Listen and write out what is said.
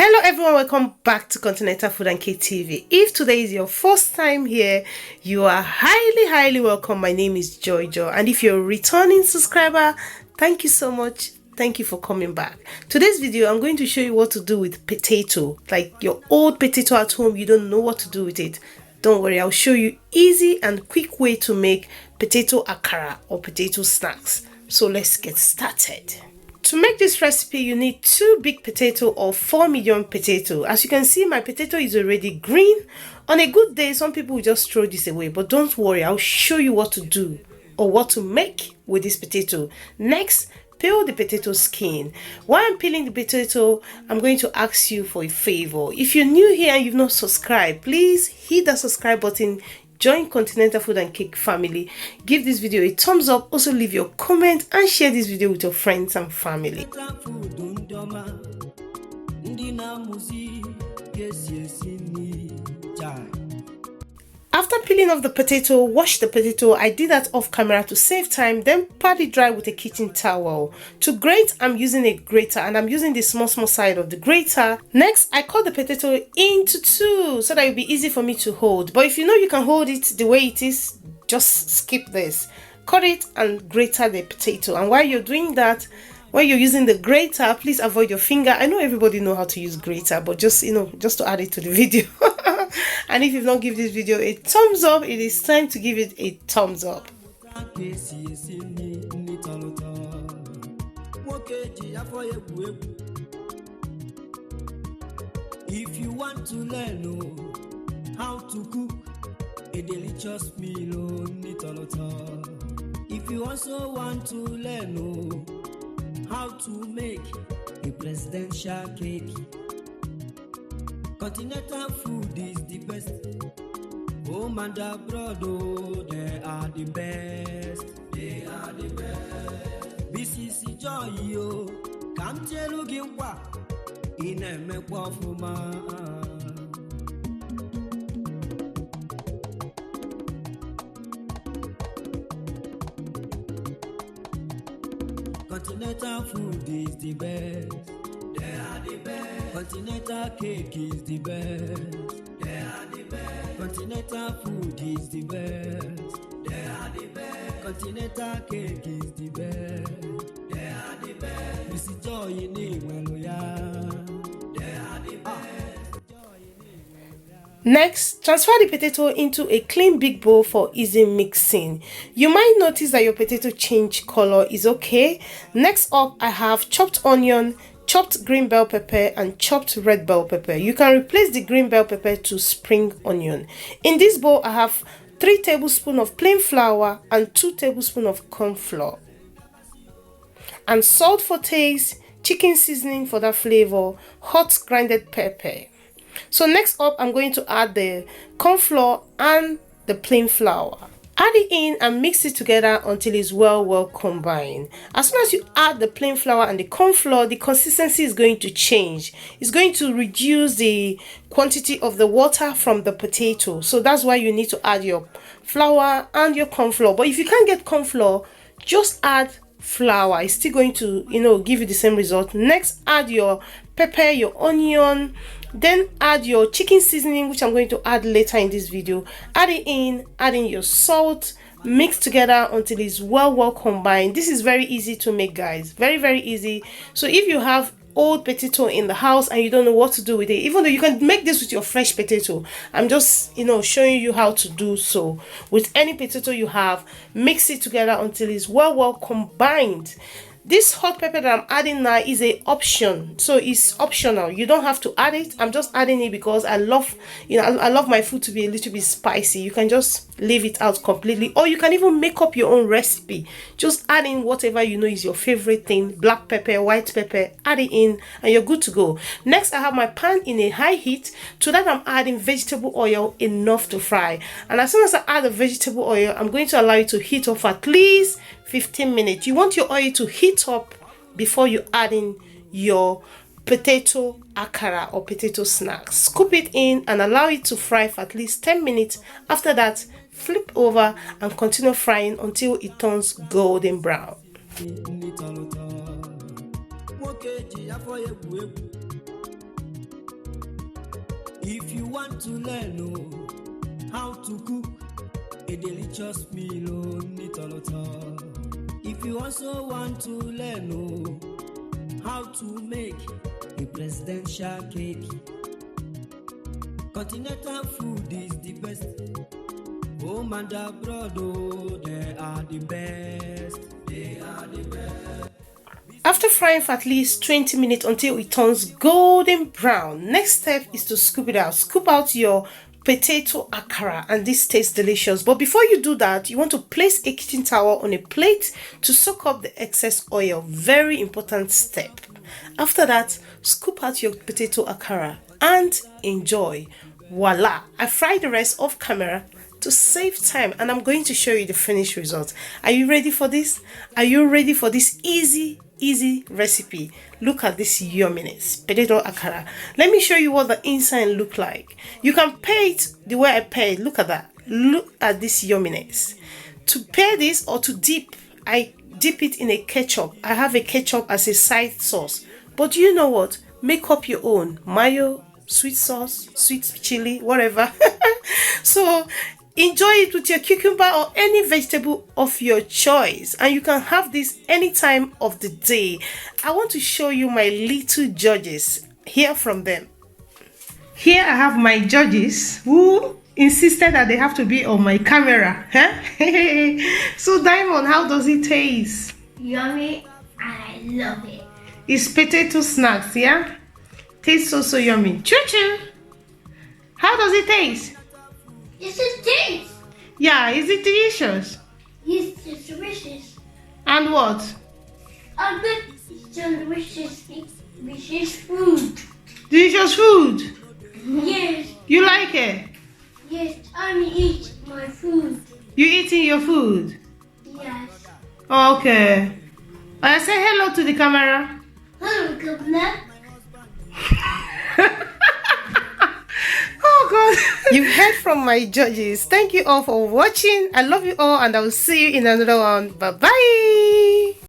Hello everyone, welcome back to Continental Food and Cake TV. If today is your first time here, you are highly welcome. My name is Jojo, and if you're a returning subscriber, thank you so much. Thank you for coming back. Today's video, I'm going to show you what to do with potato, like your old potato at home. You don't know what to do with it. Don't worry, I'll show you easy and quick way to make potato akara or potato snacks. So let's get started. To make this recipe, you need 2 big potato or 4 medium potato. As you can see, my potato is already green. On a good day, some people will just throw this away, but don't worry, I'll show you what to do or what to make with this potato. Next, peel the potato skin. While I'm peeling the potato, I'm going to ask you for a favor. If you're new here and you've not subscribed, please hit that subscribe button. Join Continental Food and Cake family. Give this video a thumbs up. Also leave your comment and share this video with your friends and family. After peeling off the potato, wash the potato. I did that off camera to save time, then pat it dry with a kitchen towel. To grate, I'm using a grater, and I'm using the small side of the grater. Next, I cut the potato into 2 so that it'll be easy for me to hold. But if you know you can hold it the way it is, just skip this. Cut it and grater the potato. And while you're doing that, when you're using the grater, please avoid your finger. I know everybody know how to use grater, but just to add it to the video. And if you've not given this video a thumbs up, it is time to give it a thumbs up. If you want to learn how to cook a delicious meal, if you also want to learn how to make a presidential cake, Continental food is the best. Home and abroad, they are the best. They are the best. BCC joy, come tell you what in a make for Continental food is the best. They are the best. Continental cake is the best. They are the best. Continental food is the best. They are the best. Continental cake is the best. They are the best. This is joy in it when we are. They are the best. Next, transfer the potato into a clean big bowl for easy mixing. You might notice that your potato change color. Is okay. Next up, I have chopped onion, chopped green bell pepper, and chopped red bell pepper. You can replace the green bell pepper to spring onion. In this bowl, I have 3 tablespoons of plain flour and 2 tablespoons of corn flour. And salt for taste, chicken seasoning for that flavor, hot grinded pepper. So next up, I'm going to add the corn flour and the plain flour. Add it in and mix it together until it's well combined. As soon as you add the plain flour and the corn flour, the consistency is going to change. It's going to reduce the quantity of the water from the potato. So that's why you need to add your flour and your corn flour. But if you can't get corn flour, just add flour. It's still going to give you the same result. Next, add your pepper, your onion, then add your chicken seasoning, which I'm going to add later in this video. Add it in, add in your salt, mix together until it's well combined. This is very easy to make, guys. Very easy. So if you have old potato in the house and you don't know what to do with it, even though you can make this with your fresh potato, I'm just showing you how to do so with any potato you have. Mix it together until it's well combined. This hot pepper that I'm adding now is an option, so it's optional. You don't have to add it. I'm just adding it because I love I love my food to be a little bit spicy. You can just leave it out completely, or you can even make up your own recipe. Just add in whatever is your favorite thing. Black pepper, white pepper, add it in and you're good to go. Next, I have my pan in a high heat. To that, I'm adding vegetable oil enough to fry. And as soon as I add the vegetable oil, I'm going to allow it to heat up for at least 15 minutes. You want your oil to heat up before you add in your potato akara or potato snacks. Scoop it in and allow it to fry for at least 10 minutes. After that, flip over and continue frying until it turns golden brown. If you want to learn how to cook a delicious meal on Nitolota. If you also want to learn how to make a presidential cake, Continental food is the best. Home and abroad, they are the best. They are the best. After frying for at least 20 minutes until it turns golden brown, next step is to scoop it out. Scoop out your potato akara and this tastes delicious. But before you do that, you want to place a kitchen towel on a plate to soak up the excess oil. Very important step. After that, scoop out your potato akara and enjoy. Voila! I fried the rest off camera to save time, and I'm going to show you the finished result. Are you ready for this? Are you ready for this easy recipe? Look at this yumminess potato akara. Let me show you what the inside look like. You can pair it the way I pair it. Look at that. Look at this yumminess. To pair this or to dip, I dip it in a ketchup. I have a ketchup as a side sauce, but you know what, make up your own mayo, sweet sauce, sweet chili, whatever. So enjoy it with your cucumber or any vegetable of your choice, and you can have this any time of the day. I want to show you my little judges. Hear from them. Here I have my judges who insisted that they have to be on my camera. So Diamond, how does it taste? Yummy, and I love it. It's potato snacks, yeah? Tastes so yummy. Choo choo. How does it taste? It's a taste. Yeah, is it delicious? It's delicious. And what? I bet it's delicious food. Delicious food. Yes, You like it? yes, I eat my food. You eating your food? Yes. Okay. I say hello to the camera. Hello, Governor. Oh God. You've heard from my judges. Thank you all for watching. I love you all, and I will see you in another one. Bye bye.